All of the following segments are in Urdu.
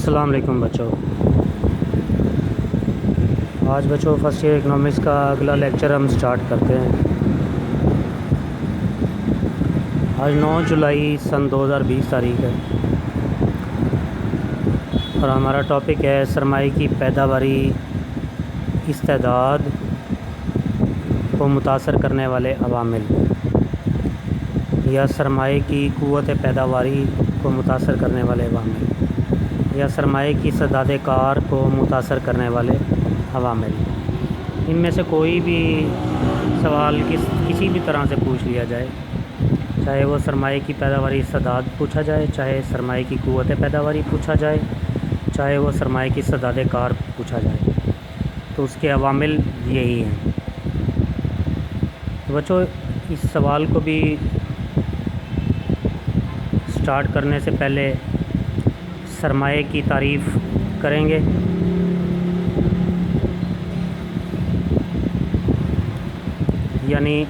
السلام علیکم بچوں۔ آج بچوں فرسٹ ایئر اکنامکس کا اگلا لیکچر ہم سٹارٹ کرتے ہیں۔ آج 9 جولائی سن 2020 تاریخ ہے اور ہمارا ٹاپک ہے سرمائے کی پیداواری استعداد کو متاثر کرنے والے عوامل، یا سرمائے کی قوت پیداواری کو متاثر کرنے والے عوامل، یا سرمائے کی استعداد کار کو متاثر کرنے والے عوامل۔ ان میں سے کوئی بھی سوال کسی بھی طرح سے پوچھ لیا جائے، چاہے وہ سرمائے کی پیداواری استعداد پوچھا جائے، چاہے سرمائے کی قوت پیداواری پوچھا جائے، چاہے وہ سرمائے کی استعداد کار پوچھا جائے، تو اس کے عوامل یہی ہیں۔ بچوں، اس سوال کو بھی سٹارٹ کرنے سے پہلے سرمائے کی تعریف کریں گے۔ یعنی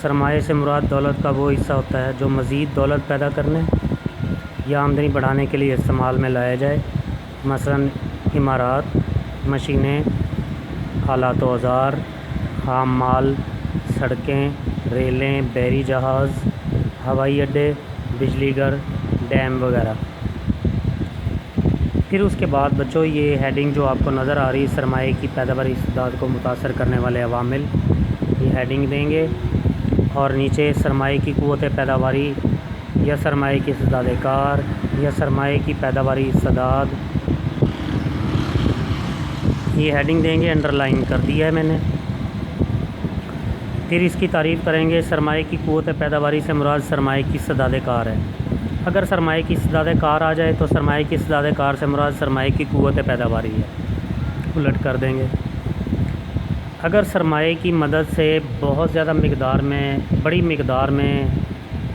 سرمائے سے مراد دولت کا وہ حصہ ہوتا ہے جو مزید دولت پیدا کرنے یا آمدنی بڑھانے کے لیے استعمال میں لایا جائے، مثلاً عمارات، مشینیں، آلات و اوزار، خام مال، سڑکیں، ریلیں، بحری جہاز، ہوائی اڈے، بجلی گھر، ڈیم وغیرہ۔ پھر اس کے بعد بچوں یہ ہیڈنگ جو آپ کو نظر آ رہی ہے، سرمائے کی پیداواری استعداد کو متاثر کرنے والے عوامل، یہ ہیڈنگ دیں گے، اور نیچے سرمائے کی قوت پیداواری یا سرمائے کی استعداد کار یا سرمائے کی پیداواری استعداد، یہ ہیڈنگ دیں گے، انڈر لائن کر دیا ہے میں نے۔ پھر اس کی تعریف کریں گے۔ سرمائے کی قوت پیداواری سے مراد سرمائے کی استعداد کار ہے۔ اگر سرمائے کی استعداد کار آ جائے تو سرمائے کی استعداد کار سے مراد سرمائے کی قوت پیداواری ہے، الٹ کر دیں گے۔ اگر سرمائے کی مدد سے بہت زیادہ مقدار میں، بڑی مقدار میں،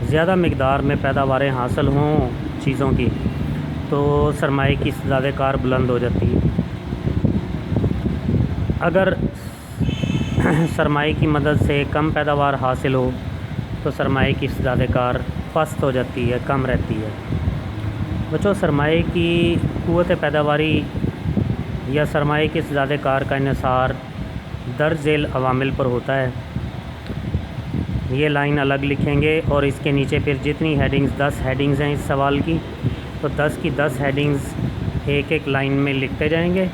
زیادہ مقدار میں پیداواریں حاصل ہوں چیزوں کی، تو سرمائے کی استعداد کار بلند ہو جاتی ہے۔ اگر سرمائے کی مدد سے کم پیداوار حاصل ہو تو سرمائے کی استعداد کار پست ہو جاتی ہے، کم رہتی ہے۔ بچوں، سرمائے کی قوت پیداواری یا سرمائے کی استعداد کار کا انحصار درج ذیل عوامل پر ہوتا ہے۔ یہ لائن الگ لکھیں گے اور اس کے نیچے پھر جتنی ہیڈنگز 10 ہیڈنگز ہیں اس سوال کی، تو 10 کی 10 ہیڈنگز ایک ایک لائن میں لکھتے جائیں گے۔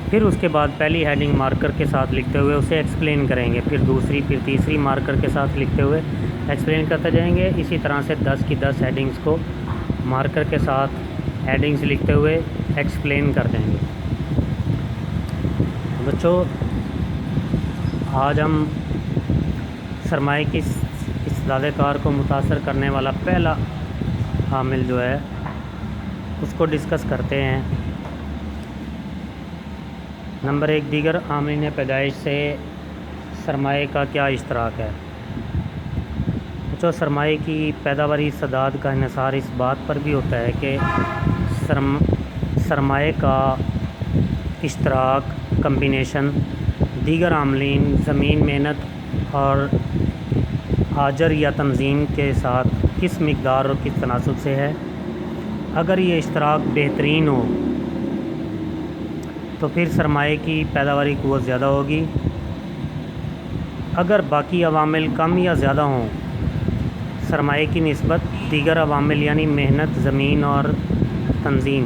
پھر اس کے بعد پہلی ہیڈنگ مارکر کے ساتھ لکھتے ہوئے اسے ایکسپلین کریں گے، پھر دوسری، پھر تیسری مارکر کے ساتھ لکھتے ہوئے ایکسپلین کرتے جائیں گے۔ اسی طرح سے 10 کی 10 ہیڈنگز کو مارکر کے ساتھ ہیڈنگز لکھتے ہوئے ایکسپلین کر دیں گے۔ بچوں، آج ہم سرمائے کی استعداد کار کو متاثر کرنے والا پہلا عامل جو ہے اس کو ڈسکس کرتے ہیں۔ نمبر 1، دیگر عاملین پیدائش سے سرمائے کا کیا اشتراک ہے؟ بچوں، سرمائے کی پیداواری استعداد کا انحصار اس بات پر بھی ہوتا ہے کہ سرمائے کا اشتراک، کمبینیشن دیگر عاملین، زمین، محنت اور آجر یا تنظیم کے ساتھ کس مقدار اور کس تناسب سے ہے۔ اگر یہ اشتراک بہترین ہو تو پھر سرمائے کی پیداواری قوت زیادہ ہوگی۔ اگر باقی عوامل کم یا زیادہ ہوں سرمائے کی نسبت دیگر عوامل، یعنی محنت، زمین اور تنظیم،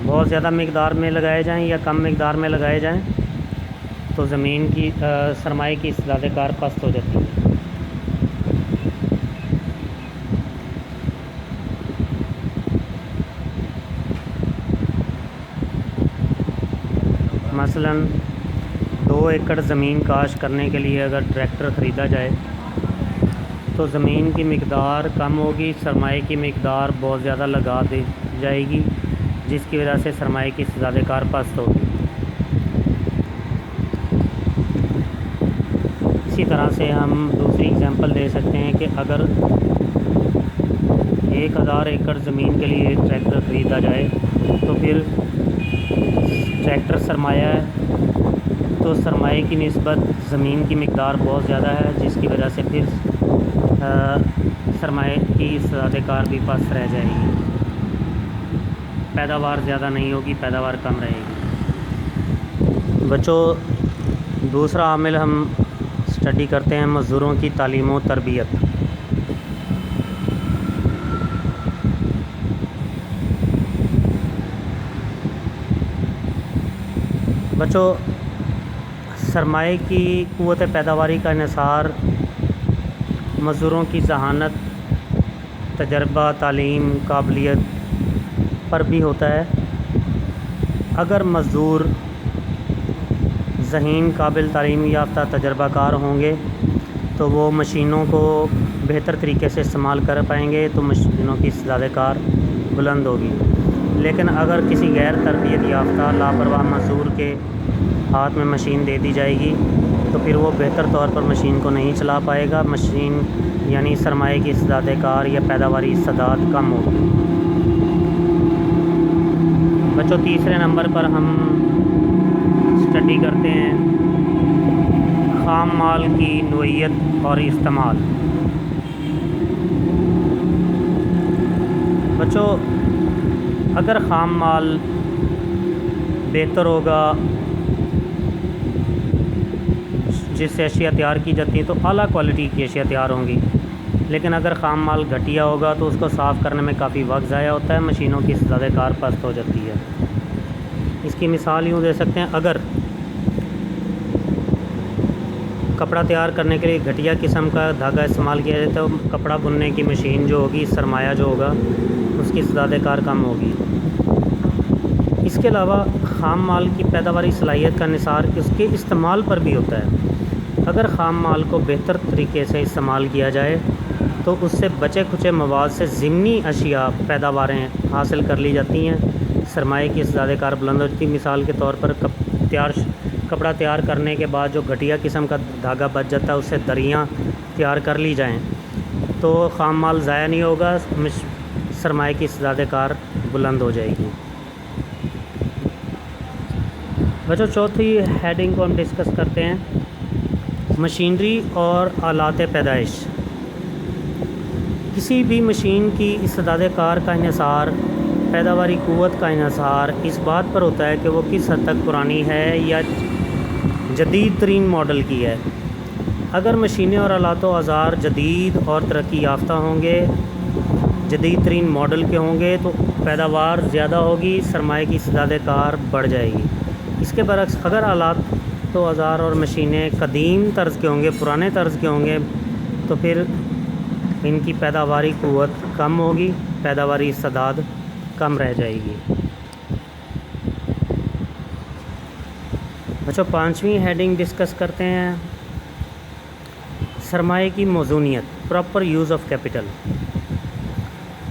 بہت زیادہ مقدار میں لگائے جائیں یا کم مقدار میں لگائے جائیں، تو زمین کی سرمائے کی استعداد کار پست ہو جاتی ہے۔ مثلاً 2 ایکڑ زمین کاشت کرنے کے لیے اگر ٹریکٹر خریدا جائے تو زمین کی مقدار کم ہوگی، سرمائے کی مقدار بہت زیادہ لگا دی جائے گی، جس کی وجہ سے سرمائے کی استعداد کار پست ہوگی۔ اسی طرح سے ہم دوسری اگزامپل دے سکتے ہیں کہ اگر 1000 ایکڑ زمین کے لیے ٹریکٹر خریدا جائے تو پھر ٹریکٹر سرمایہ ہے، تو سرمایے کی نسبت زمین کی مقدار بہت زیادہ ہے، جس کی وجہ سے پھر سرمایہ کی زیادہ کار بھی پس رہ جائے گی، پیداوار زیادہ نہیں ہوگی، پیداوار کم رہے گی۔ بچوں، دوسرا عامل ہم اسٹڈی کرتے ہیں مزدوروں کی تعلیم و تربیت۔ بچوں، سرمایہ کی قوت پیداواری کا انحصار مزدوروں کی ذہانت، تجربہ، تعلیم، قابلیت پر بھی ہوتا ہے۔ اگر مزدور ذہین، قابل، تعلیم یافتہ، تجربہ کار ہوں گے تو وہ مشینوں کو بہتر طریقے سے استعمال کر پائیں گے، تو مشینوں کی زیادہ کار بلند ہوگی۔ لیکن اگر کسی غیر تربیت یافتہ لاپرواہ مزدور کے ہاتھ میں مشین دے دی جائے گی تو پھر وہ بہتر طور پر مشین کو نہیں چلا پائے گا، مشین یعنی سرمایہ کی زیادہ کار یا پیداواری استعداد کم ہوگی۔ بچوں، تیسرے نمبر پر ہم اسٹڈی کرتے ہیں خام مال کی نوعیت اور استعمال۔ بچوں، اگر خام مال بہتر ہوگا، جس سے اشیاء تیار کی جاتی ہیں تو اعلیٰ کوالٹی کی اشیاء تیار ہوں گی، لیکن اگر خام مال گھٹیا ہوگا تو اس کو صاف کرنے میں کافی وقت ضائع ہوتا ہے، مشینوں کی زیادہ کار پست ہو جاتی ہے۔ اس کی مثال یوں دے سکتے ہیں، اگر کپڑا تیار کرنے کے لیے گھٹیا قسم کا دھاگا استعمال کیا جائے تو کپڑا بننے کی مشین جو ہوگی، سرمایہ جو ہوگا، اس کی زیادہ کار کم ہوگی۔ اس کے علاوہ خام مال کی پیداواری صلاحیت کا انحصار اس کے استعمال پر بھی ہوتا ہے۔ اگر خام مال کو بہتر طریقے سے استعمال کیا جائے تو اس سے بچے کھچے مواد سے ضمنی اشیاء پیداواریں حاصل کر لی جاتی ہیں، سرمایہ کی زیادہ کار بلند ہوتی ہے۔ مثال کے طور پر کپڑا تیار کرنے کے بعد جو گھٹیا قسم کا دھاگا بچ جاتا ہے، اس سے دریاں تیار کر لی جائیں تو خام مال ضائع نہیں ہوگا، سرمایہ کی زیادہ کار بلند ہو جائے گی۔ بچوں، چوتھی ہیڈنگ کو ہم ڈسکس کرتے ہیں مشینری اور آلات پیدائش۔ کسی بھی مشین کی استعداد کار کا انحصار، پیداواری قوت کا انحصار اس بات پر ہوتا ہے کہ وہ کس حد تک پرانی ہے یا جدید ترین ماڈل کی ہے۔ اگر مشینیں اور آلات و اوزار جدید اور ترقی یافتہ ہوں گے، جدید ترین ماڈل کے ہوں گے تو پیداوار زیادہ ہوگی، سرمایہ کی استعداد کار بڑھ جائے گی۔ اس کے برعکس اگر آلات تو اوزار اور مشینیں قدیم طرز کے ہوں گے، پرانے طرز کے ہوں گے، تو پھر ان کی پیداواری قوت کم ہوگی، پیداواری استعداد کم رہ جائے گی۔ بچوں، پانچویں ہیڈنگ ڈسکس کرتے ہیں سرمایہ کی موزونیت، پراپر یوز آف کیپٹل۔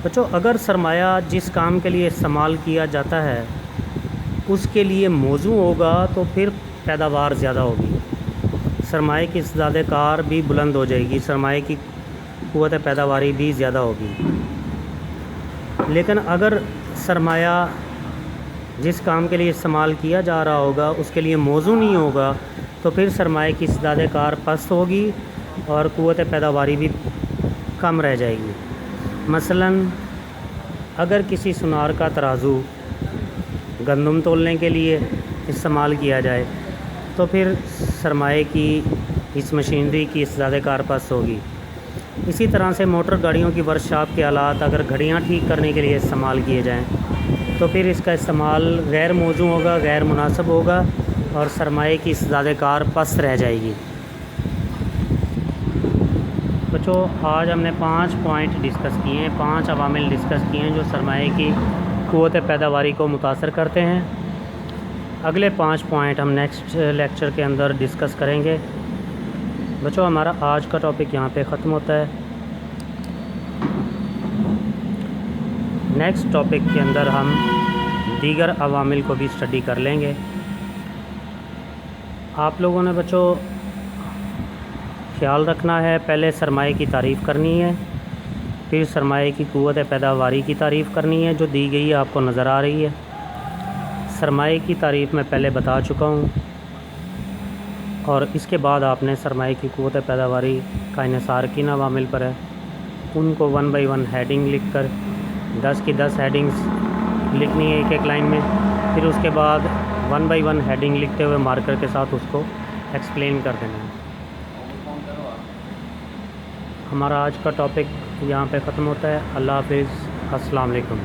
بچوں، اگر سرمایہ جس کام کے لیے استعمال کیا جاتا ہے اس کے لیے موزوں ہوگا تو پھر پیداوار زیادہ ہوگی، سرمایہ کی زیادہ کار بھی بلند ہو جائے گی، سرمایہ کی قوت پیداواری بھی زیادہ ہوگی۔ لیکن اگر سرمایہ جس کام کے لیے استعمال کیا جا رہا ہوگا اس کے لیے موزوں نہیں ہوگا تو پھر سرمایہ کی زیادہ کار پست ہوگی اور قوت پیداواری بھی کم رہ جائے گی۔ مثلاً اگر کسی سونار کا ترازو گندم تولنے کے لیے استعمال کیا جائے تو پھر سرمایہ کی اس مشینری کی زیادہ کار پست ہوگی۔ اسی طرح سے موٹر گاڑیوں کی ورکشاپ کے آلات اگر گھڑیاں ٹھیک کرنے کے لیے استعمال کیے جائیں تو پھر اس کا استعمال غیر موزوں ہوگا، غیر مناسب ہوگا اور سرمایہ کی زیادہ کار پست رہ جائے گی۔ بچوں، آج ہم نے 5 پوائنٹ ڈسکس کیے ہیں، 5 عوامل ڈسکس کیے ہیں جو سرمایہ کی قوت پیداواری کو متاثر کرتے ہیں۔ اگلے 5 پوائنٹ ہم نیکسٹ لیکچر کے اندر ڈسکس کریں گے۔ بچوں، ہمارا آج کا ٹاپک یہاں پہ ختم ہوتا ہے۔ نیکسٹ ٹاپک کے اندر ہم دیگر عوامل کو بھی اسٹڈی کر لیں گے۔ آپ لوگوں نے بچوں خیال رکھنا ہے، پہلے سرمایہ کی تعریف کرنی ہے، پھر سرمایہ کی قوت پیداواری کی تعریف کرنی ہے جو دی گئی ہے، آپ کو نظر آ رہی ہے۔ سرمایہ کی تعریف میں پہلے بتا چکا ہوں۔ اور اس کے بعد آپ نے سرمائے کی قوت پیداواری کا انحصار کن عوامل پر ہے، ان کو 1 بائی 1 ہیڈنگ لکھ کر 10 کی 10 ہیڈنگز لکھنی ہے ایک ایک لائن میں، پھر اس کے بعد 1 بائی 1 ہیڈنگ لکھتے ہوئے مارکر کے ساتھ اس کو ایکسپلین کر دینا ہے۔ ہمارا آج کا ٹاپک یہاں پہ ختم ہوتا ہے۔ اللہ حافظ، السلام علیکم۔